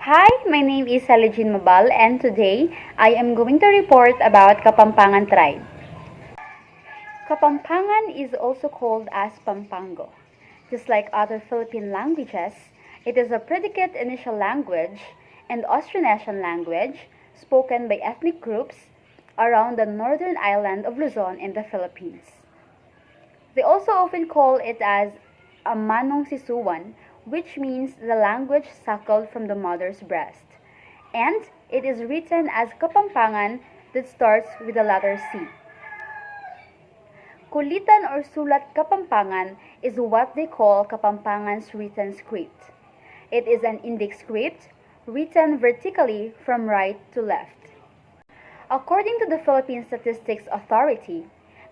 Hi, my name is Celegiene and today I am going to report about Kapampangan tribe. Kapampangan is also called as Pampango. Just like other Philippine languages, it is a predicate initial language and Austronesian language spoken by ethnic groups around the northern island of Luzon in the Philippines. They also often call it as a Manong Sisuwan, which means the language suckled from the mother's breast. And it is written as Kapampangan that starts with the letter C. Kulitan or Sulat Kapampangan is what they call Kapampangan's written script. It is an index script written vertically from right to left. According to the Philippine Statistics Authority,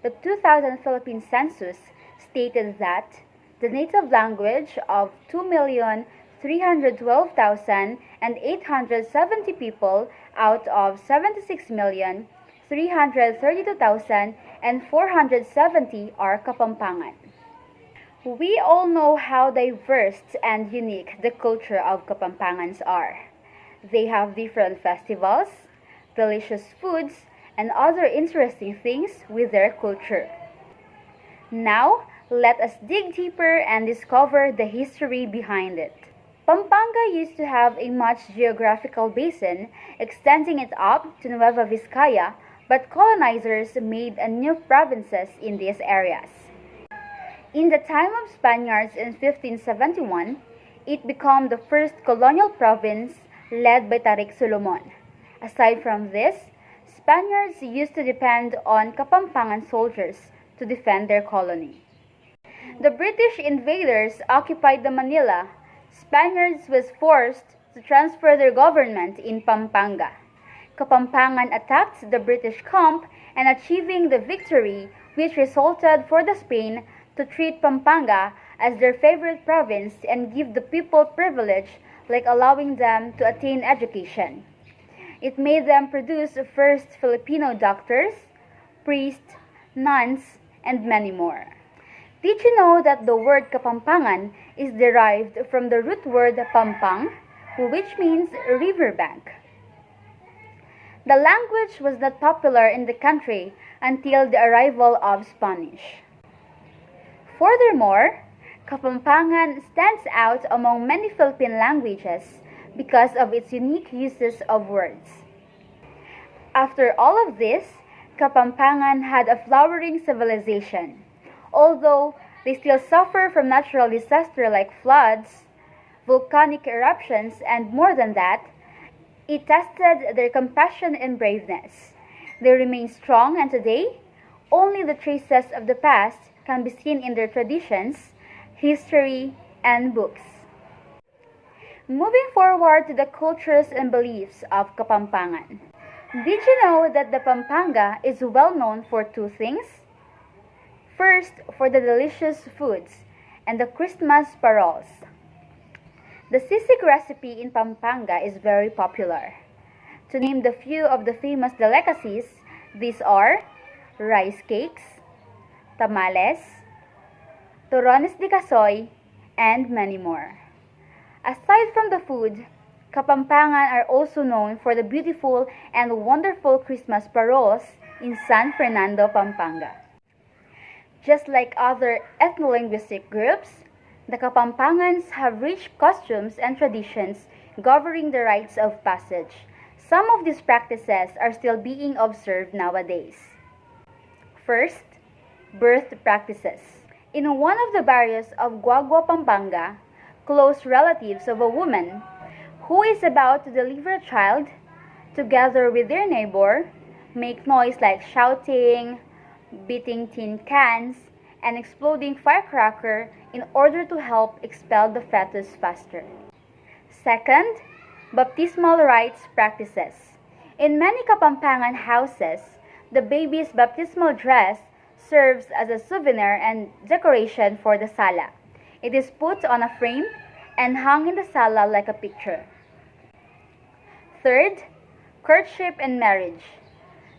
the 2000 Philippine census stated that the native language of 2,312,870 people out of 76,332,470 are Kapampangan. We all know how diverse and unique the culture of Kapampangans are. They have different festivals, delicious foods, and other interesting things with their culture. Now, let us dig deeper and discover the history behind it. Pampanga used to have a much geographical basin, extending it up to Nueva Vizcaya, but colonizers made new provinces in these areas. In the time of Spaniards in 1571, it became the first colonial province led by Tarik Solomon. Aside from this, Spaniards used to depend on Kapampangan soldiers to defend their colony. The British invaders occupied the Manila. Spaniards was forced to transfer their government in Pampanga. Kapampangan attacked the British camp and achieving the victory which resulted for the Spain to treat Pampanga as their favorite province and give the people privilege like allowing them to attain education. It made them produce the first Filipino doctors, priests, nuns, and many more. Did you know that the word Kapampangan is derived from the root word pampang, which means riverbank? The language was not popular in the country until the arrival of Spanish. Furthermore, Kapampangan stands out among many Philippine languages because of its unique uses of words. After all of this, Kapampangan had a flowering civilization. Although they still suffer from natural disaster like floods, volcanic eruptions, and more than that, it tested their compassion and braveness. They remain strong, and today, only the traces of the past can be seen in their traditions, history, and books. Moving forward to the cultures and beliefs of Kapampangan. Did you know that the Pampanga is well known for two things? First, for the delicious foods and the Christmas paroles. The sisig recipe in Pampanga is very popular. To name the few of the famous delicacies, these are rice cakes, tamales, torrones de casoy, and many more. Aside from the food, Kapampangan are also known for the beautiful and wonderful Christmas paroles in San Fernando, Pampanga. Just like other ethno-linguistic groups, the Kapampangans have rich costumes and traditions governing the rites of passage. Some of these practices are still being observed nowadays. First, birth practices. In one of the barrios of Guagua, Pampanga, close relatives of a woman who is about to deliver a child, together with their neighbor, make noise like shouting, beating tin cans, and exploding firecracker in order to help expel the fetus faster. Second, baptismal rites practices. In many Kapampangan houses, the baby's baptismal dress serves as a souvenir and decoration for the sala. It is put on a frame and hung in the sala like a picture. Third, courtship and marriage.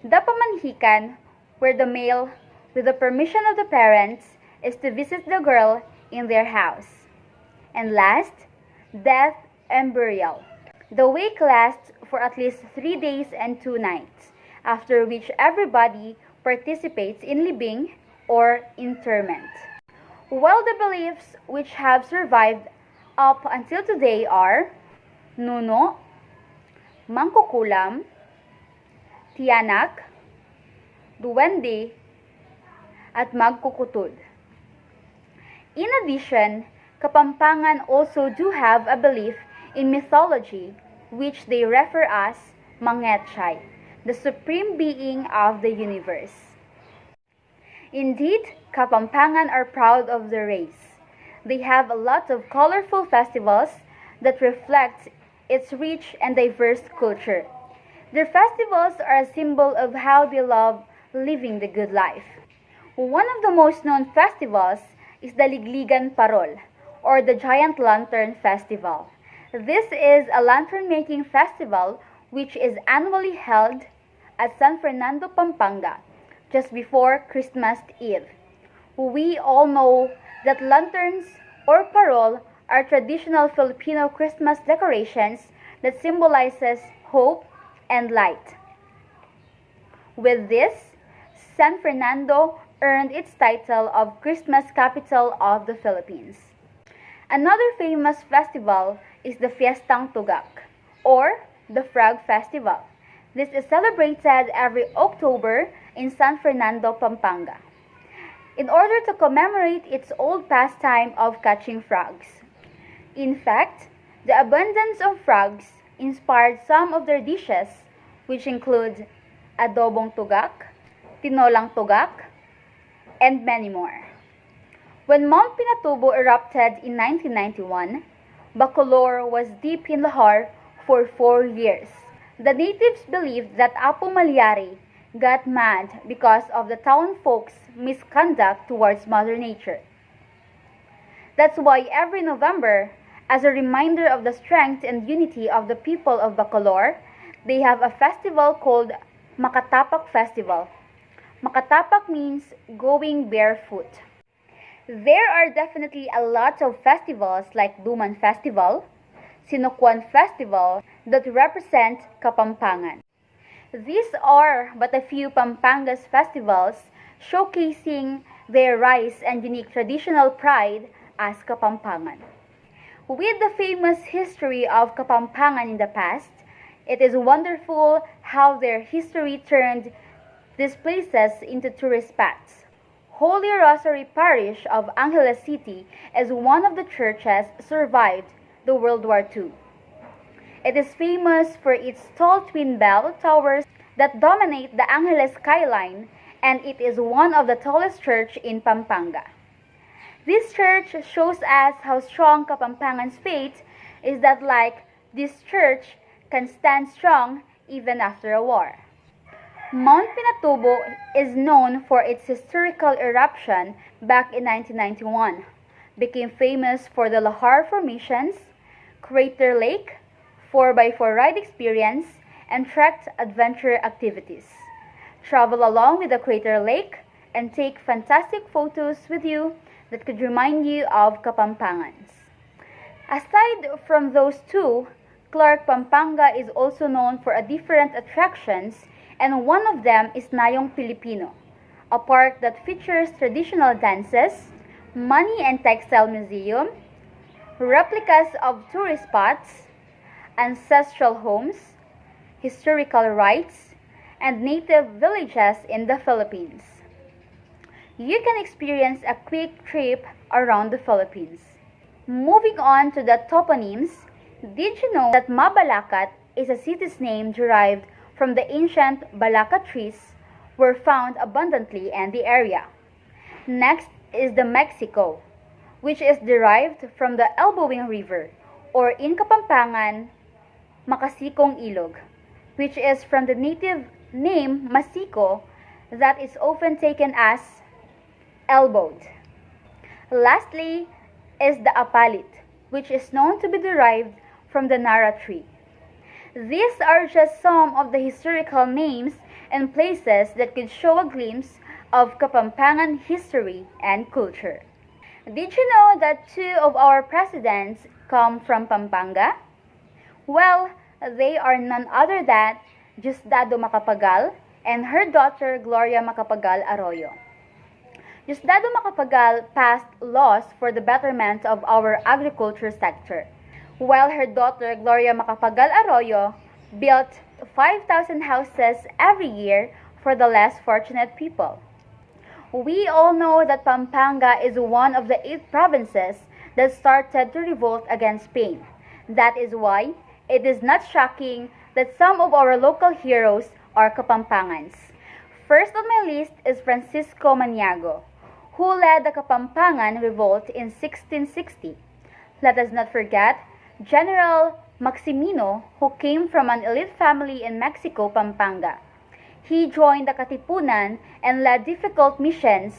The pamanhikan, where the male, with the permission of the parents, is to visit the girl in their house. And last, death and burial. The wake lasts for at least 3 days and 2 nights, after which everybody participates in libing or interment. While the beliefs which have survived up until today are nuno, mangkukulam, tiyanak, duwende, at magkukutud. In addition, Kapampangan also do have a belief in mythology, which they refer as Mangetchay, the supreme being of the universe. Indeed, Kapampangan are proud of their race. They have a lot of colorful festivals that reflect its rich and diverse culture. Their festivals are a symbol of how they love living the good life. One of the most known festivals is the Ligligan Parol, or the Giant Lantern Festival. This is a lantern-making festival which is annually held at San Fernando, Pampanga, just before Christmas Eve. We all know that lanterns or parol are traditional Filipino Christmas decorations that symbolizes hope and light. With this, San Fernando earned its title of Christmas capital of the Philippines. Another famous festival is the Fiestang Tugak, or the Frog Festival. This is celebrated every October in San Fernando, Pampanga, in order to commemorate its old pastime of catching frogs. In fact, the abundance of frogs inspired some of their dishes, which include adobong tugak, tinolang tugak, and many more. When Mount Pinatubo erupted in 1991, Bacolor was deep in lahar for 4 years. The natives believed that Apo Maliari got mad because of the town folks' misconduct towards Mother Nature. That's why every November, as a reminder of the strength and unity of the people of Bacolor, they have a festival called Makatapak Festival. Makatapak means going barefoot. There are definitely a lot of festivals like Duman Festival, Sinukuan Festival that represent Kapampangan. These are but a few Pampanga's festivals showcasing their rise and unique traditional pride as Kapampangan. With the famous history of Kapampangan in the past, it is wonderful how their history turned these places into tourist spots. Holy Rosary Parish of Angeles City is one of the churches survived the World War II. It is famous for its tall twin bell towers that dominate the Angeles skyline, and it is one of the tallest church in Pampanga. This church shows us how strong Kapampangan's faith is, that like this church can stand strong even after a war. Mount Pinatubo is known for its historical eruption back in 1991, became famous for the lahar formations, crater lake, 4x4 ride experience, and trek adventure activities. Travel along with the crater lake and take fantastic photos with you that could remind you of Kapampangans. Aside from those two, Clark, Pampanga is also known for different attractions, and one of them is Nayong Pilipino, a park that features traditional dances, money and textile museum, replicas of tourist spots, ancestral homes, historical rites, and native villages in the Philippines. You can experience a quick trip around the Philippines. Moving on to the toponyms, did you know that Mabalacat is a city's name derived from the ancient Balaka trees were found abundantly in the area? Next is the Mexico, which is derived from the Elbowing River, or in Kapampangan, Makasikong Ilog, which is from the native name Masiko that is often taken as elbowed. Lastly is the Apalit, which is known to be derived from the Nara tree. These are just some of the historical names and places that could show a glimpse of Kapampangan history and culture. Did you know that 2 of our presidents come from Pampanga? Well, they are none other than Diosdado Macapagal and her daughter Gloria Macapagal Arroyo. Diosdado Macapagal passed laws for the betterment of our agriculture sector, while her daughter Gloria Macapagal Arroyo built 5,000 houses every year for the less fortunate people. We all know that Pampanga is one of the 8 provinces that started to revolt against Spain. That is why it is not shocking that some of our local heroes are Kapampangans. First on my list is Francisco Maniago, who led the Kapampangan revolt in 1660. Let us not forget General Maximino, who came from an elite family in Mexico, Pampanga. He joined the Katipunan and led difficult missions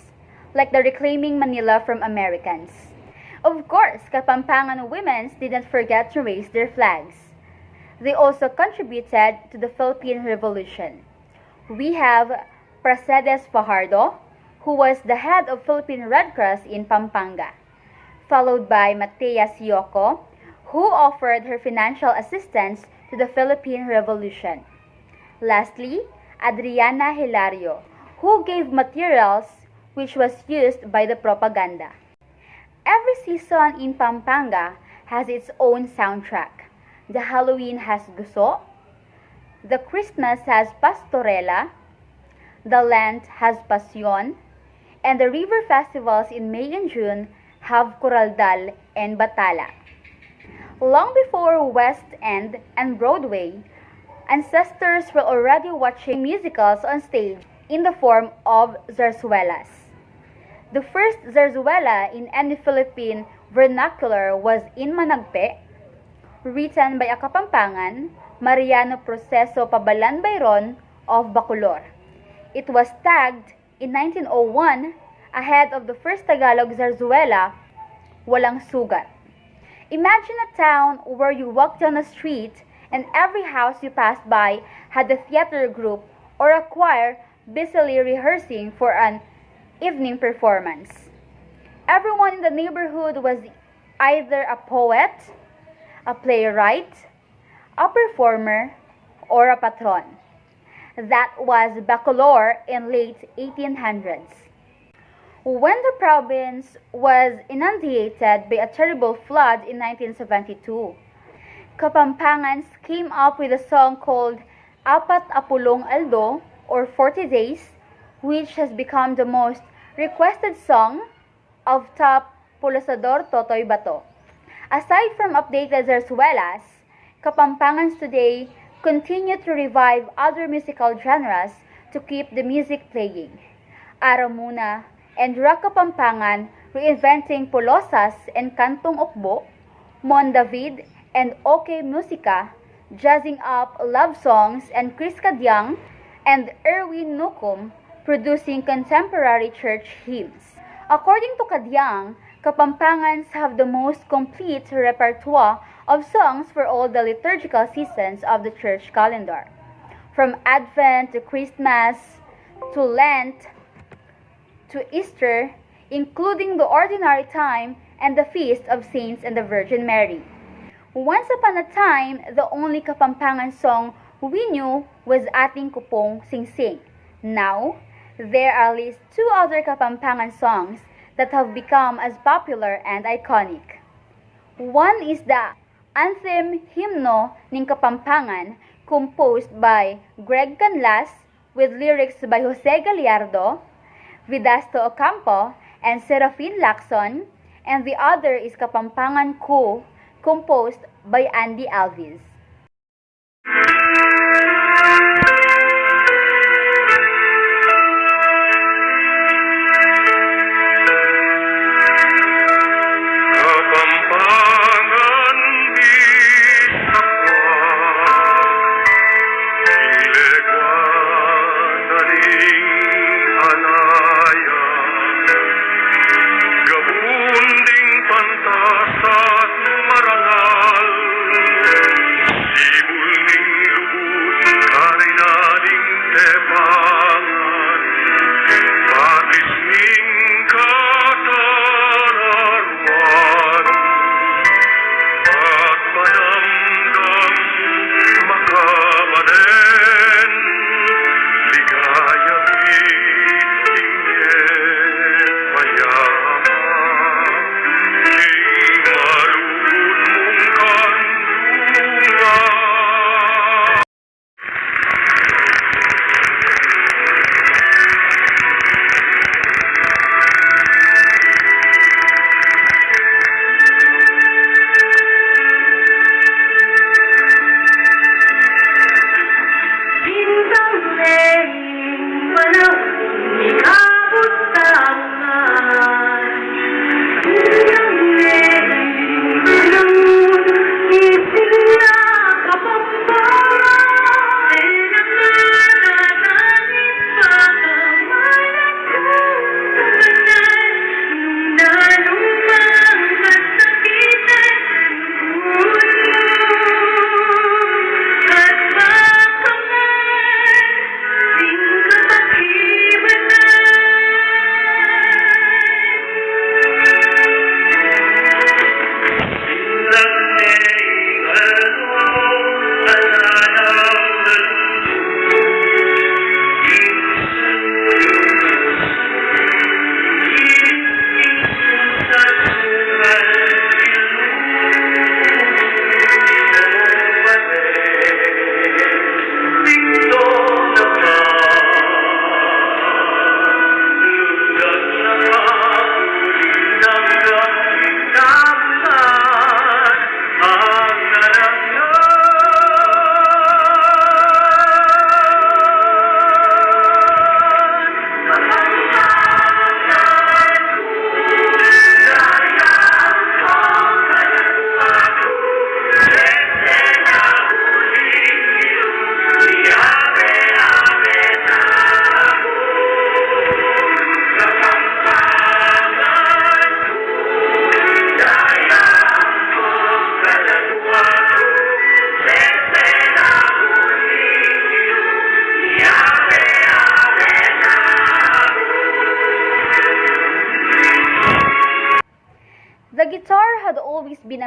like the reclaiming Manila from Americans. Of course, Kapampangan women didn't forget to raise their flags. They also contributed to the Philippine Revolution. We have Pracedes Fajardo, who was the head of Philippine Red Cross in Pampanga, followed by Matea Sioco, who offered her financial assistance to the Philippine Revolution. Lastly, Adriana Hilario, who gave materials which was used by the propaganda. Every season in Pampanga has its own soundtrack. The Halloween has Guso, the Christmas has Pastorela, the Lent has Pasyon, and the river festivals in May and June have Coraldal and Batala. Long before West End and Broadway, ancestors were already watching musicals on stage in the form of zarzuelas. The first zarzuela in any Philippine vernacular was In Managpe, written by a Kapampangan, Mariano Proceso Pabalan Bayron of Bacolor. It was tagged in 1901 ahead of the first Tagalog zarzuela, Walang Sugat. Imagine a town where you walk down a street and every house you passed by had a theater group or a choir busily rehearsing for an evening performance. Everyone in the neighborhood was either a poet, a playwright, a performer, or a patron. That was Bacolor in late 1800s. When the province was inundated by a terrible flood in 1972, Kapampangans came up with a song called Apat Apulong Aldo, or 40 Days, which has become the most requested song of top Pulasador Totoy Bato. Aside from updated zarzuelas, Kapampangans today continue to revive other musical genres to keep the music playing. Aramuna and Rock Kapampangan reinventing Polosas and Kantong Okbo, Mon David and OK Musica jazzing up love songs, and Chris Cadyang and Erwin Nukum producing contemporary church hymns. According to Cadyang, Kapampangans have the most complete repertoire of songs for all the liturgical seasons of the church calendar, from Advent to Christmas to Lent to Easter, including the ordinary time and the feast of Saints and the Virgin Mary. Once upon a time, the only Kapampangan song we knew was Ating Kupong Sing Sing. Now, there are at least 2 other Kapampangan songs that have become as popular and iconic. One is the anthem Himno ng Kapampangan, composed by Greg Canlas with lyrics by Jose Gallardo, Vidasto Ocampo, and Serafin Lacson, and the other is Kapampangan Ku, composed by Andy Alvis.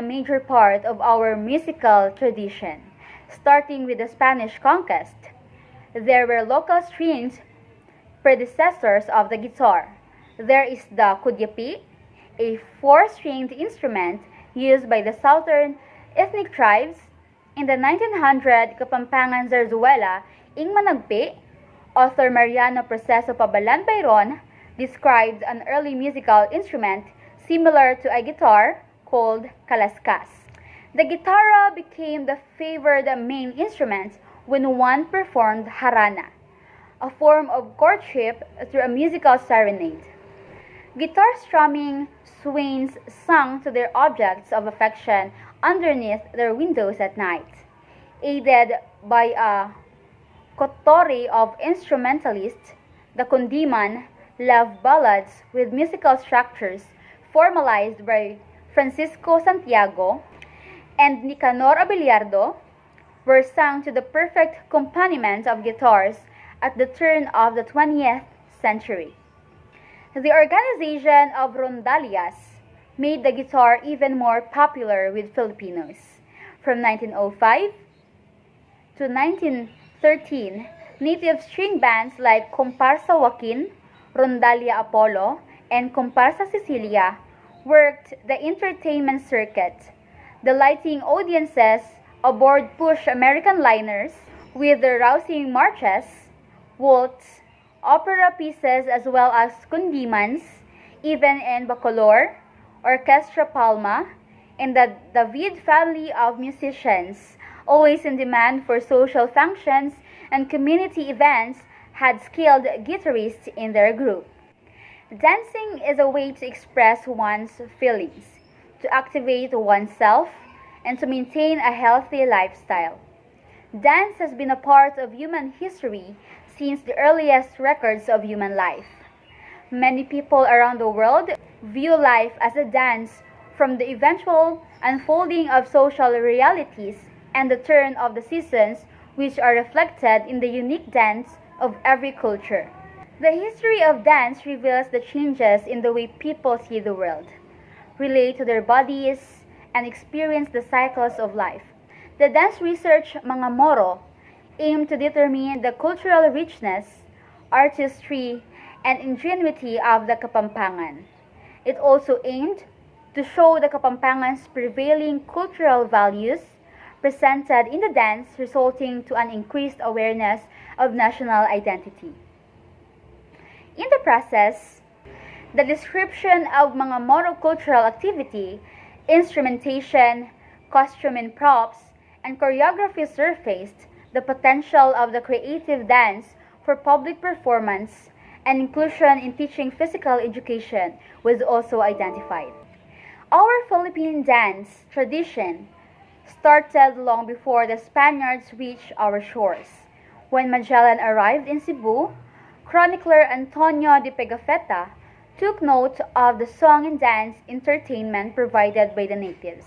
a major part of our musical tradition, starting with the Spanish conquest. There were local strings predecessors of the guitar. There is the kudyapi, a four-stringed instrument used by the southern ethnic tribes. In the 1900 Kapampangan Zarzuela, ing Managpi, author Mariano Proceso Pabalan Bayron described an early musical instrument similar to a guitar called kalaskas. The guitarra became the favored main instrument when one performed harana, a form of courtship through a musical serenade. Guitar strumming swains sung to their objects of affection underneath their windows at night, aided by a coterie of instrumentalists. The kundiman, love ballads with musical structures formalized by Francisco Santiago and Nicanor Abiliardo, were sung to the perfect accompaniment of guitars at the turn of the 20th century. The organization of rondallas made the guitar even more popular with Filipinos. From 1905 to 1913, native string bands like Comparsa Joaquin, Rondalia Apollo, and Comparsa Cecilia worked the entertainment circuit, delighting audiences aboard push American liners with their rousing marches, waltz, opera pieces, as well as kundimans, even in Bacolor, Orchestra Palma, and the David family of musicians, always in demand for social functions and community events, had skilled guitarists in their group. Dancing is a way to express one's feelings, to activate oneself, and to maintain a healthy lifestyle. Dance has been a part of human history since the earliest records of human life. Many people around the world view life as a dance, from the eventual unfolding of social realities and the turn of the seasons, which are reflected in the unique dance of every culture. The history of dance reveals the changes in the way people see the world, relate to their bodies, and experience the cycles of life. The dance research Mga Moro aimed to determine the cultural richness, artistry, and ingenuity of the Kapampangan. It also aimed to show the Kapampangan's prevailing cultural values presented in the dance, resulting to an increased awareness of national identity. In the process, the description of Mga Moro cultural activity, instrumentation, costume and props, and choreography surfaced the potential of the creative dance for public performance, and inclusion in teaching physical education was also identified. Our Philippine dance tradition started long before the Spaniards reached our shores. When Magellan arrived in Cebu, chronicler Antonio de Pigafetta took note of the song and dance entertainment provided by the natives.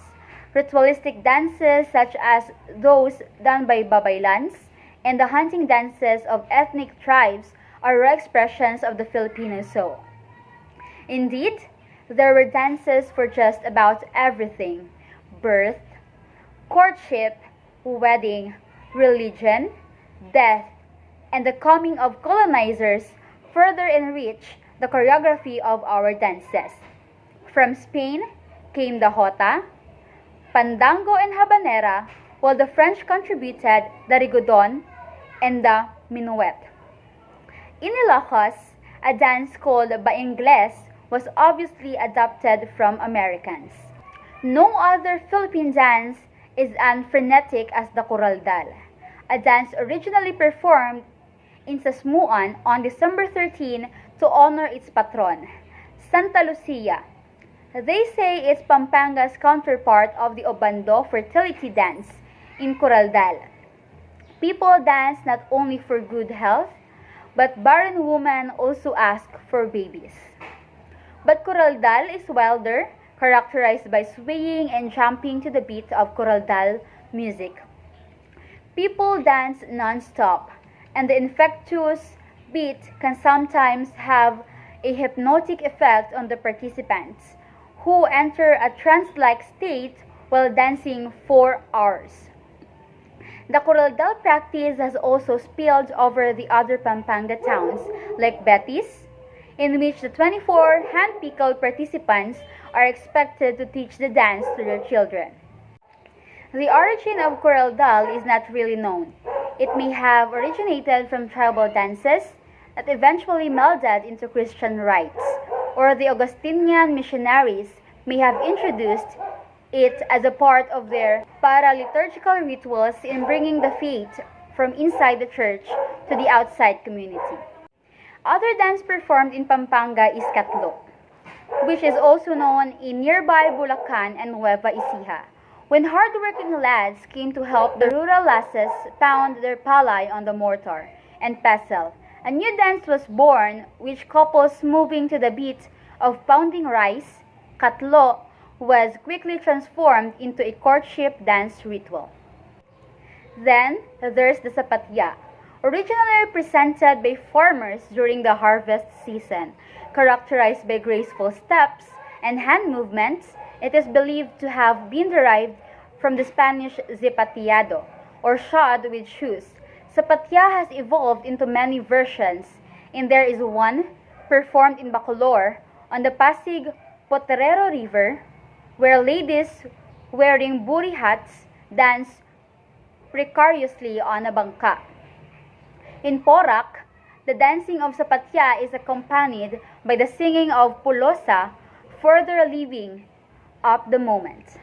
Ritualistic dances such as those done by babaylans and the hunting dances of ethnic tribes are rare expressions of the Filipino soul. Indeed, there were dances for just about everything: birth, courtship, wedding, religion, death, and the coming of colonizers further enriched the choreography of our dances. From Spain came the jota, pandango, and habanera, while the French contributed the rigodon and the minuet. In Ilocos, a dance called Baingles was obviously adopted from Americans. No other Philippine dance is as frenetic as the Coraldal, a dance originally performed in Sasmuan on December 13 to honor its patron, Santa Lucia. They say it's Pampanga's counterpart of the Obando fertility dance in Coraldal. People dance not only for good health, but barren women also ask for babies. But Coraldal is wilder, characterized by swaying and jumping to the beat of Coraldal music. People dance non-stop, and the infectious beat can sometimes have a hypnotic effect on the participants, who enter a trance-like state while dancing 4 hours. The coraldal practice has also spilled over the other Pampanga towns like Betis, in which the 24 hand-pickled participants are expected to teach the dance to their children. The origin of coraldal is not really known. It may have originated from tribal dances that eventually melded into Christian rites, or the Augustinian missionaries may have introduced it as a part of their paraliturgical rituals in bringing the faith from inside the church to the outside community. Other dance performed in Pampanga is Katlo, which is also known in nearby Bulacan and Nueva Ecija, when hardworking lads came to help the rural lasses pound their palay on the mortar and pestle. A new dance was born, which couples moving to the beat of pounding rice, Katlo, was quickly transformed into a courtship dance ritual. Then, there's the Sapatya, originally presented by farmers during the harvest season. Characterized by graceful steps and hand movements, it is believed to have been derived from the Spanish zapateado, or shod with shoes. Sapatya has evolved into many versions, and there is one performed in Bacolor on the Pasig Potrero River, where ladies wearing buri hats dance precariously on a bangka. In Porac, the dancing of Sapatya is accompanied by the singing of Pulosa, further living up the moment.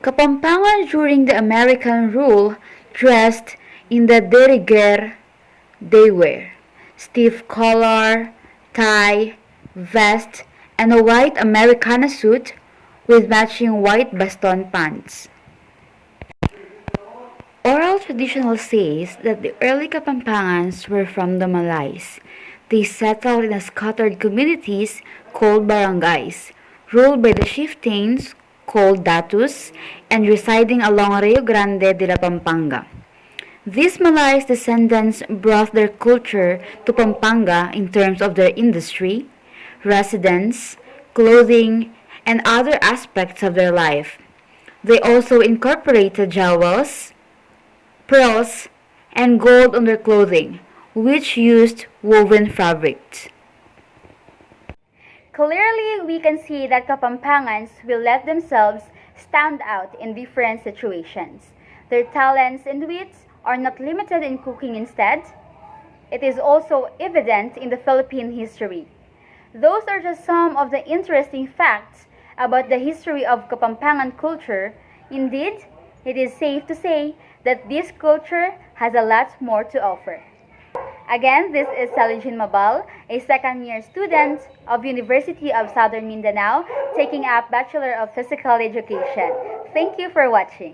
Kapampangan during the American rule dressed in the derriere they wear, stiff collar, tie, vest, and a white Americana suit with matching white baston pants. Oral tradition says that the early Kapampangans were from the Malays. They settled in scattered communities called barangays, ruled by the chieftains called datus, and residing along Rio Grande de la Pampanga. These Malays descendants brought their culture to Pampanga in terms of their industry, residence, clothing, and other aspects of their life. They also incorporated jewels, pearls, and gold on their clothing, which used woven fabrics. Clearly, we can see that Kapampangans will let themselves stand out in different situations. Their talents and wits are not limited in cooking instead. It is also evident in the Philippine history. Those are just some of the interesting facts about the history of Kapampangan culture. Indeed, it is safe to say that this culture has a lot more to offer. Again, this is Celegiene Mabal, a second-year student of University of Southern Mindanao, taking up Bachelor of Physical Education. Thank you for watching.